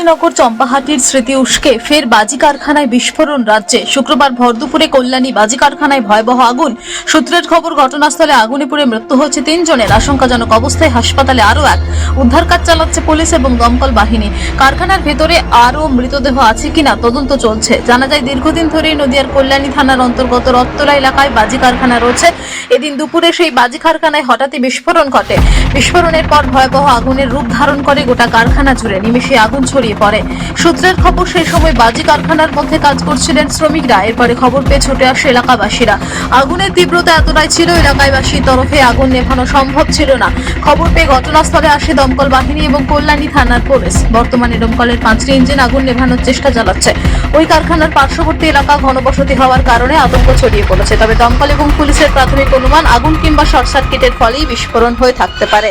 কল্যাণীনগর চম্পাহাটির স্মৃতি উস্কে ফের বাজি কারখানায় বিস্ফোরণ রাজ্যে। শুক্রবার ভর দুপুরে কল্যাণী বাজি কারখানায় ভয়াবহ আগুন। সূত্রের খবর, ঘটনাস্থলে আগুনে পুড়ে মৃত্যু হয়েছে 3 জনের। আশঙ্কাজনক অবস্থায় হাসপাতালে আরো এক। উদ্ধার কাজ চালাচ্ছে পুলিশ এবং দমকল বাহিনী। কারখানার ভেতরে আরো মৃতদেহ আছে কিনা তদন্ত চলছে। জানা যায়, দীর্ঘদিন ধরেই নদিয়ার কল্যাণী থানার অন্তর্গত রত্তরা এলাকায় বাজি কারখানা রয়েছে। এদিন দুপুরে সেই বাজি কারখানায় হঠাৎই বিস্ফোরণ ঘটে। বিস্ফোরণের পর ভয়াবহ আগুনের রূপ ধারণ করে গোটা কারখানা জুড়ে। নিমেষে আগুন ছড়িয়ে পড়ে। সূত্রের খবর, সেই সময় বাজি কারখানার মধ্যে কাজ করছিলেন শ্রমিকরা। এরপরে খবর পেয়ে ছুটে আসে এলাকাবাসীরা। আগুনের তীব্রতা এতটাই ছিল, এলাকাবাসীর তরফে আগুন নেভানো সম্ভব ছিল না। খবর পেয়ে ঘটনাস্থলে আসে দমকল বাহিনী এবং কল্যাণী থানার পুলিশ। বর্তমানে দমকলের 5টি ইঞ্জিন আগুন নেভানোর চেষ্টা চালাচ্ছে। ওই কারখানার পার্শ্ববর্তী এলাকা ঘনবসতি হওয়ার কারণে আতঙ্ক ছড়িয়ে পড়েছে। তবে দমকল এবং পুলিশের প্রাথমিক অনুমান, আগুন কিংবা শর্ট সার্কিটের ফলেই বিস্ফোরণ হয়ে থাকতে পারে।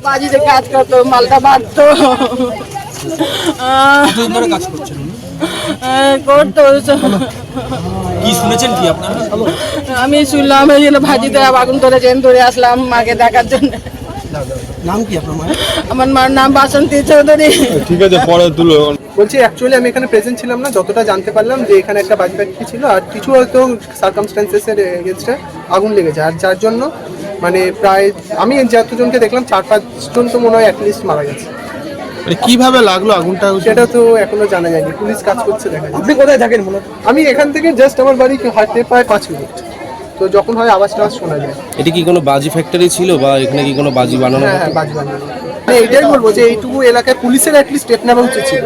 বাজিতে কাজ করতো, মালটা বাঁধতো, করতো। কি শুনেছেন কি আপনারা? আমি শুনলাম এই ভাজিতে আগুন ধরেছেন, ধরে আসলাম মাকে দেখার জন্য। নাম কি আপনার মায়ের? আমার মার নাম বাসন্তী চৌধুরী। ঠিক আছে, পরে তুলো। বলছি অ্যাকচুয়ালি আমি এখানে প্রেজেন্ট ছিলাম না, যতটা জানতে পারলাম যে এখানে একটা বাজি ফ্যাক্টরি ছিল আর কিছু হয়তো সার্কামস্ট্যান্সেসের এগেনস্টে আগুন লেগেছে। আর যার জন্য মানে প্রায় আমি যতজনকে দেখলাম 4-5 জন তো মনে হয় অ্যাটলিস্ট মারা গেছে। কিভাবে লাগলো আগুনটা? সেটা তো এখনো জানা যায়নি, পুলিশ কাজ করছে দেখা যায়। আপনি কোথায় থাকেন মূলত? আমি এখান থেকে জাস্ট আমার বাড়ি হাঁটতে প্রায় 5 মিনিট। তো যখন হয় আওয়াজ টাওয়াজ শোনা যায়। এটি কি কোনো বাজি ফ্যাক্টরি ছিল বা এখানে কি কোনো বাজি বানানো? হ্যাঁ, বাজি বানানো। মানে এটাই বলবো যে এইটুকু এলাকায় পুলিশের অ্যাটলিস্ট স্টেপ নেওয়া উচিত ছিল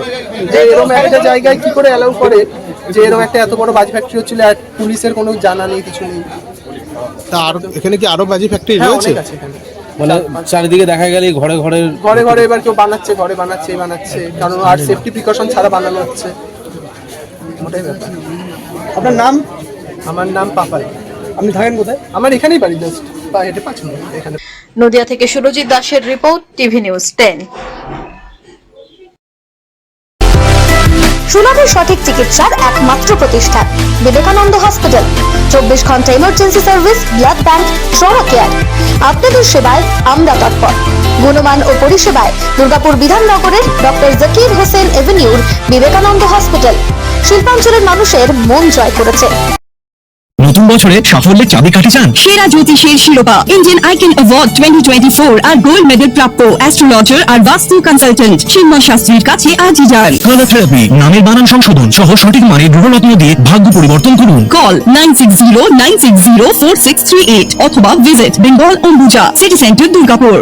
যে এরকম একটা জায়গায় কি করে অ্যালাউ করে যে এরকম একটা এত বড় বাজি ফ্যাক্টরি হচ্ছিল আর পুলিশের কোনো জানা নেই, কিছু নেই। তা আর এখানে কি আরো বাজি ফ্যাক্টরি হ্যাঁ, রয়েছে? অনেক আছে এখানে। মানে চারিদিকে দেখা গেলে ঘরে ঘরে ঘরে ঘরে এবার কেউ বানাচ্ছে, ঘরে বানাচ্ছে, কারণ আর সেফটি প্রিকশন ছাড়া বানানো হচ্ছে। ওটাই ব্যাপার। আপনার নাম? আমার নাম পাপাই। আপনি থাকেন কোথায়? আমার এখানেই বাড়ি, জাস্ট হেঁটে 5 মিনিট এখানে। নদিয়া থেকে সুরজিৎ দাসের রিপোর্ট, টিভি নিউজ 10। সুলভ সঠিক চিকিৎসার একমাত্র প্রতিষ্ঠান বিবেকানন্দ হসপিটাল। 24 ঘন্টা emergency service, blood bank, trauma care. আপনাদের সেবায় আমরা তৎপর। গুণমান ও পরিষেবায় দুর্গাপুর বিধাননগরের ডক্টর জাকির হোসেন এভিনিউর বিবেকানন্দ হসপিটাল শিল্পাঞ্চলের মানুষের মন জয় করেছে। নতুন বছরে সাফল্যের চাবিকাঠি চান? সেরা জ্যোতিষের শিরোপা, ইন্ডিয়ান আইকন অ্যাওয়ার্ড 2024 আর গোল্ড মেডেল প্রাপ্ত অ্যাস্ট্রোলজার আর বাস্তু কনসালটেন্ট চিন্ময় শাস্ত্রীর কাছে আজই যান। কালার থেরাপি, নামের বানান সংশোধন সহ সঠিক মানের গ্রহরত্ন দিয়ে ভাগ্য পরিবর্তন করুন। কল 9609604638 অথবা visit Bengal Ambuja city centre, Durgapur.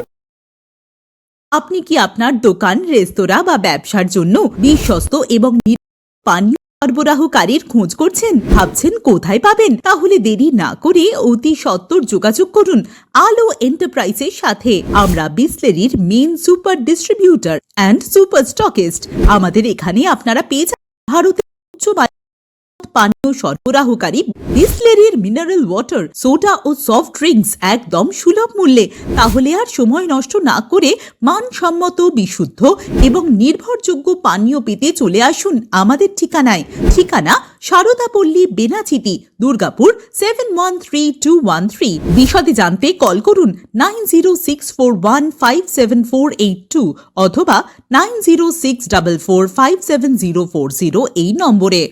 আপনি কি আপনার দোকান, রেস্তোরাঁ বা ব্যবসার জন্য বিশ্বস্ত এবং পানীয় সরবরাহকারীর খোঁজ করছেন? ভাবছেন কোথায় পাবেন? তাহলে দেরি না করে অতি সত্বর যোগাযোগ করুন আলো এন্টারপ্রাইজের সাথে। আমরা বিসলেরির main super distributor and super stockist. আমাদের এখানে আপনারা পেয়ে যাবেন ভারতের উচ্চ পানীয় সরবরাহকারী বিসলেরির মিনারেল ওয়াটার, সোডা ও সফট ড্রিঙ্কস একদম সুলভ মূল্যে। তাহলে আর সময় নষ্ট না করে মানসম্মত, বিশুদ্ধ এবং নির্ভরযোগ্য পানীয় পেতে চলে আসুন আমাদের ঠিকানায়। ঠিকানা সারদাপল্লী, বেনাচিটি, দুর্গাপুর 713213। বিশদে জানতে কল করুন 9064157482 অথবা 9064457040 এই নম্বরে।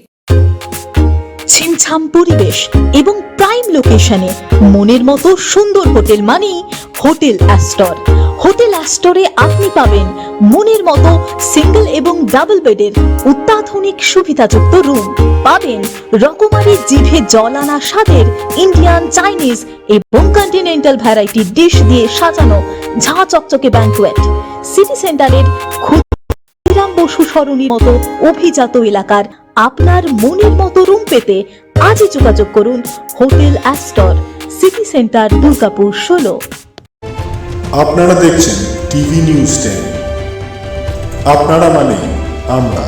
ছিমছাম পরিবেশ এবং প্রাইম লোকেশনে মনের মতো সুন্দর হোটেল মানেই হোটেল অ্যাস্টর। হোটেল অ্যাস্টরে আপনি পাবেন মনের মতো সিঙ্গেল এবং ডাবল বেডের অত্যাধুনিক সুবিধাযুক্ত রুম, পাবেন রকমারি জিভে জল আনা স্বাদের ইন্ডিয়ান, চাইনিজ এবং কন্টিনেন্টাল ভ্যারাইটি ডিশ দিয়ে সাজানো ঝাঁ চকচকে ব্যাংকুয়েট। সিটি সেন্টারের ক্ষুদিরাম বসু সরণির মতো অভিজাত এলাকার আপনার মনের মতো রুম পেতে আজই যোগাযোগ করুন hotel Astor, city centre, Durgapur 16। আপনারা দেখছেন টিভি নিউজ 10। আপনারা মানে আমরা।